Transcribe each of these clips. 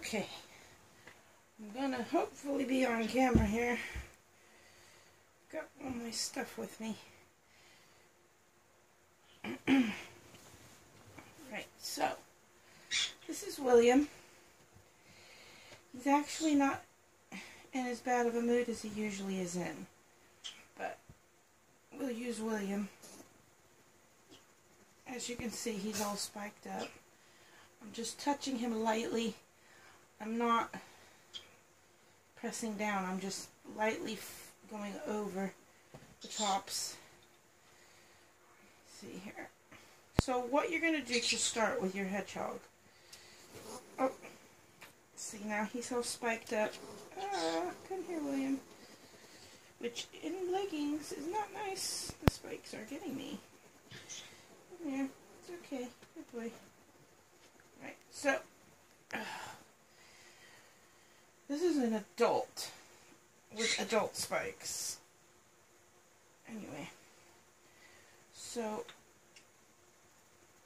Okay, I'm gonna hopefully be on camera here. Got all my stuff with me. Right, so this is William. He's actually not in as bad of a mood as he usually is in, but we'll use William. As you can see, he's all spiked up. I'm just touching him lightly. I'm not pressing down, I'm just lightly going over the tops. Let's see here. So what you're going to do to start with your hedgehog. Oh, see, now he's all spiked up. Come here, William. Which in leggings is not nice. The spikes are getting me. Come here. It's okay. Good boy. Right, so this is an adult with adult spikes. Anyway, so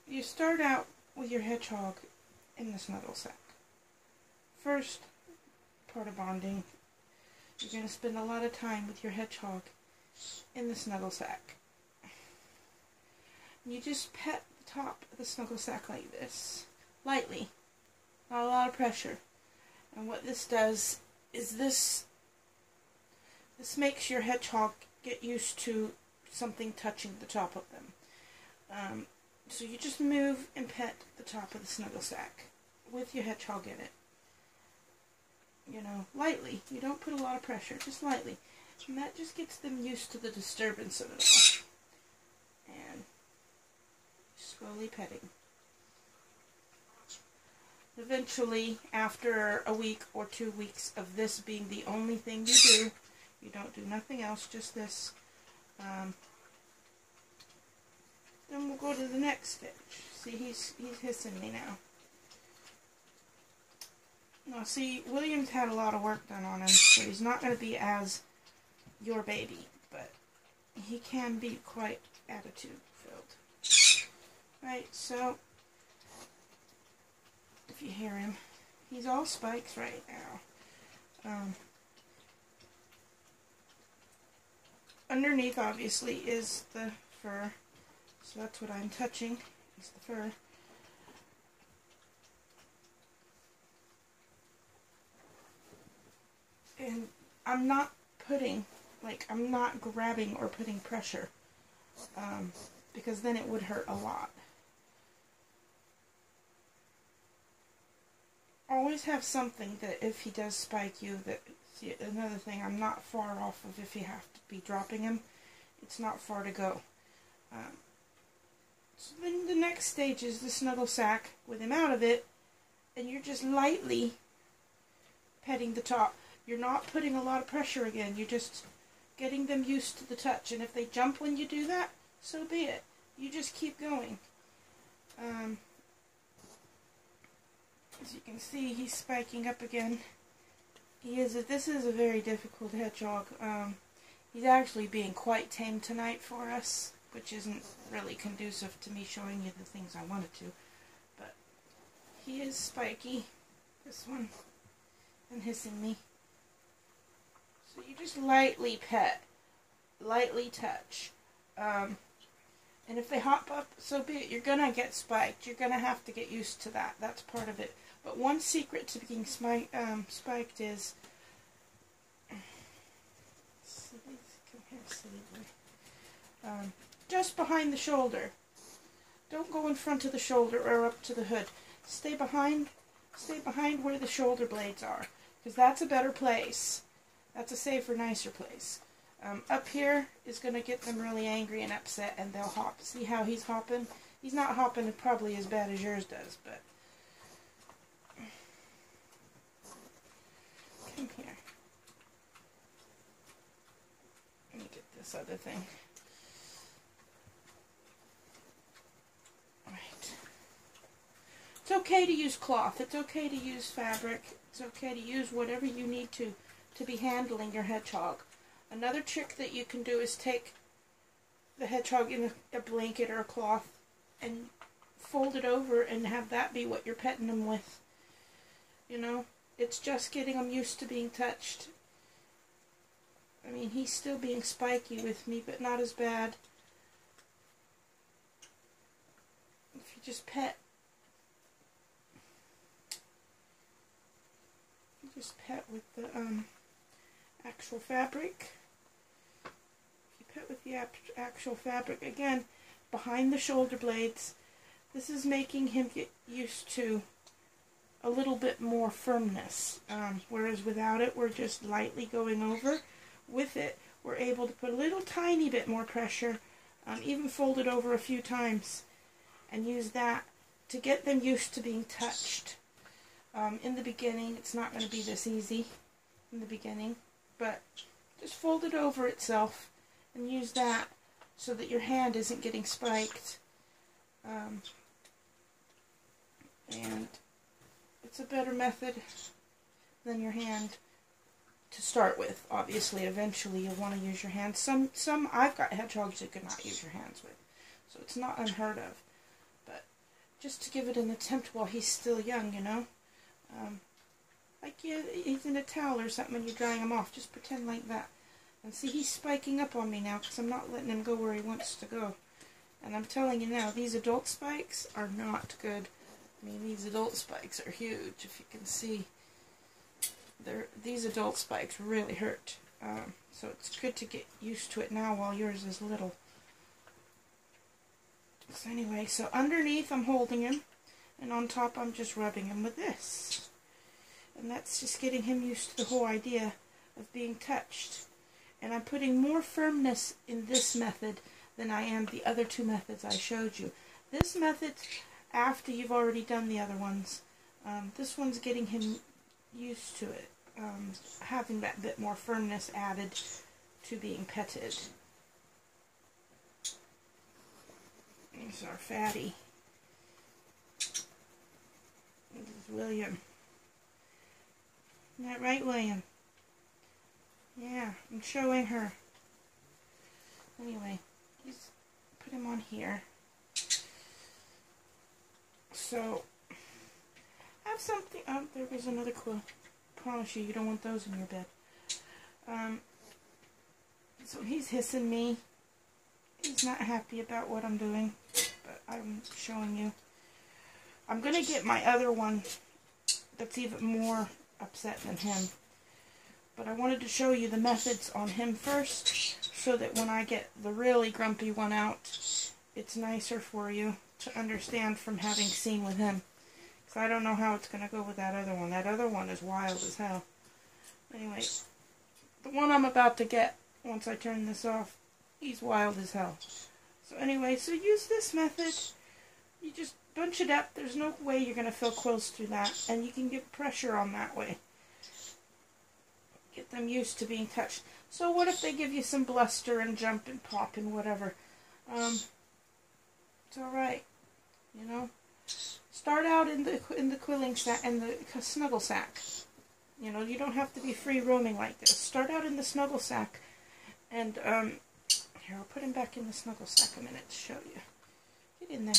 you start out with your hedgehog in the snuggle sack. First part of bonding, you're going to spend a lot of time with your hedgehog in the snuggle sack. You just pet the top of the snuggle sack like this, lightly, not a lot of pressure. And what this does is this makes your hedgehog get used to something touching the top of them. So you just move and pet the top of the snuggle sack with your hedgehog in it. You know, lightly. You don't put a lot of pressure, just lightly. And that just gets them used to the disturbance of it all. And slowly petting. Eventually, after a week or 2 weeks of this being the only thing you do, you don't do nothing else, just this, then we'll go to the next stage. See, he's hissing me now. Now, see, William's had a lot of work done on him, so he's not going to be as your baby, but he can be quite attitude-filled. Right, so if you hear him, he's all spikes right now. Underneath, obviously, is the fur, so that's what I'm touching, is the fur. And I'm not putting, I'm not grabbing or putting pressure, because then it would hurt a lot. Always have something that if he does spike you, see, another thing, I'm not far off of if you have to be dropping him. It's not far to go. So then the next stage is the snuggle sack with him out of it, and you're just lightly petting the top. You're not putting a lot of pressure again, you're just getting them used to the touch, and if they jump when you do that, so be it. You just keep going. As you can see, he's spiking up again. This is a very difficult hedgehog. He's actually being quite tame tonight for us, which isn't really conducive to me showing you the things I wanted to. But he is spiky, this one, and hissing me. So you just lightly pet, lightly touch. And if they hop up, so be it. You're going to get spiked. You're going to have to get used to that. That's part of it. But one secret to being spiked is, just behind the shoulder. Don't go in front of the shoulder or up to the hood. Stay behind where the shoulder blades are, because that's a better place. That's a safer, nicer place. Up here is going to get them really angry and upset, and they'll hop. See how he's hopping? He's not hopping probably as bad as yours does, but come here. Let me get this other thing. Right. It's okay to use cloth. It's okay to use fabric. It's okay to use whatever you need to be handling your hedgehog. Another trick that you can do is take the hedgehog in a blanket or a cloth and fold it over and have that be what you're petting them with. You know, it's just getting him used to being touched. I mean, he's still being spiky with me, but not as bad. If you just pet with the actual fabric. If you pet with the actual fabric, again, behind the shoulder blades, this is making him get used to a little bit more firmness, whereas without it, we're just lightly going over. With it, we're able to put a little tiny bit more pressure, even fold it over a few times, and use that to get them used to being touched. In the beginning, it's not going to be this easy in the beginning, but just fold it over itself and use that so that your hand isn't getting spiked. And it's a better method than your hand to start with. Obviously, eventually you'll want to use your hands. Some I've got hedgehogs you could not use your hands with, so it's not unheard of. But just to give it an attempt while he's still young, you know. Like he's in a towel or something and you're drying him off. Just pretend like that. And see, he's spiking up on me now because I'm not letting him go where he wants to go. And I'm telling you now, these adult spikes are not good. I mean, these adult spikes are huge, if you can see. These adult spikes really hurt. So it's good to get used to it now while yours is little. So anyway, so underneath I'm holding him, and on top I'm just rubbing him with this. And that's just getting him used to the whole idea of being touched. And I'm putting more firmness in this method than I am the other two methods I showed you. This method, after you've already done the other ones, this one's getting him used to it, having that bit more firmness added to being petted. There's our fatty. This is William. Isn't that right, William? Yeah, I'm showing her. Anyway, just put him on here. So, have something. Oh, there goes another quill. Promise you, you don't want those in your bed. So he's hissing me. He's not happy about what I'm doing, but I'm showing you. I'm going to get my other one that's even more upset than him. But I wanted to show you the methods on him first, so that when I get the really grumpy one out, it's nicer for you to understand from having seen with him. Because I don't know how it's going to go with that other one. That other one is wild as hell. Anyway, the one I'm about to get, once I turn this off, he's wild as hell. So anyway, so use this method. You just bunch it up. There's no way you're going to feel quills through that. And you can get pressure on that way. Get them used to being touched. So what if they give you some bluster and jump and pop and whatever? It's alright. You know? Start out in the quilling sack, in the snuggle sack. You know, you don't have to be free roaming like this. Start out in the snuggle sack. And, here, I'll put him back in the snuggle sack a minute to show you. Get in there.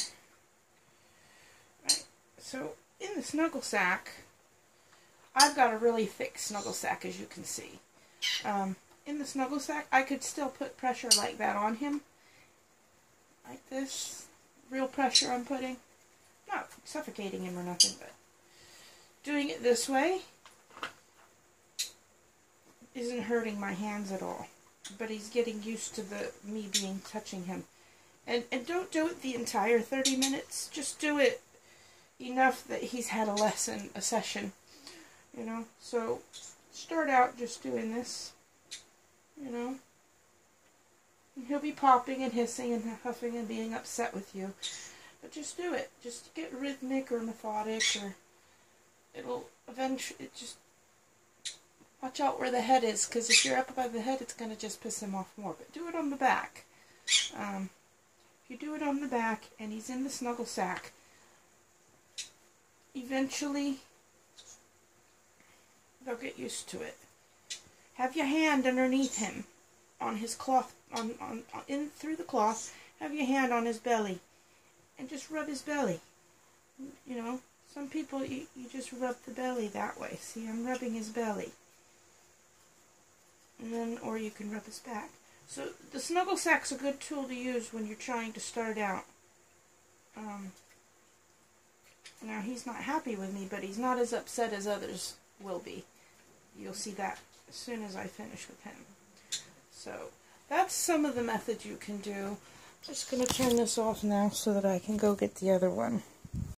Right. So, in the snuggle sack, I've got a really thick snuggle sack, as you can see. In the snuggle sack, I could still put pressure like that on him. Like this. Real pressure I'm putting. Not suffocating him or nothing, but doing it this way isn't hurting my hands at all. But he's getting used to me touching him. And don't do it the entire 30 minutes. Just do it enough that he's had a lesson, a session. You know, so start out just doing this, you know. And he'll be popping and hissing and huffing and being upset with you. But just do it. Just get rhythmic or methodic, or it'll eventually, just watch out where the head is, because if you're up above the head, it's going to just piss him off more. But do it on the back. If you do it on the back and he's in the snuggle sack, eventually they'll get used to it. Have your hand underneath him on his cloth, in through the cloth. Have your hand on his belly and just rub his belly. You know, Some people, you just rub the belly that way. See, I'm rubbing his belly. And then, or you can rub his back. So the snuggle sack's a good tool to use when you're trying to start out. Now he's not happy with me, but he's not as upset as others will be. You'll see that as soon as I finish with him. So that's some of the methods you can do. I'm just going to turn this off now so that I can go get the other one.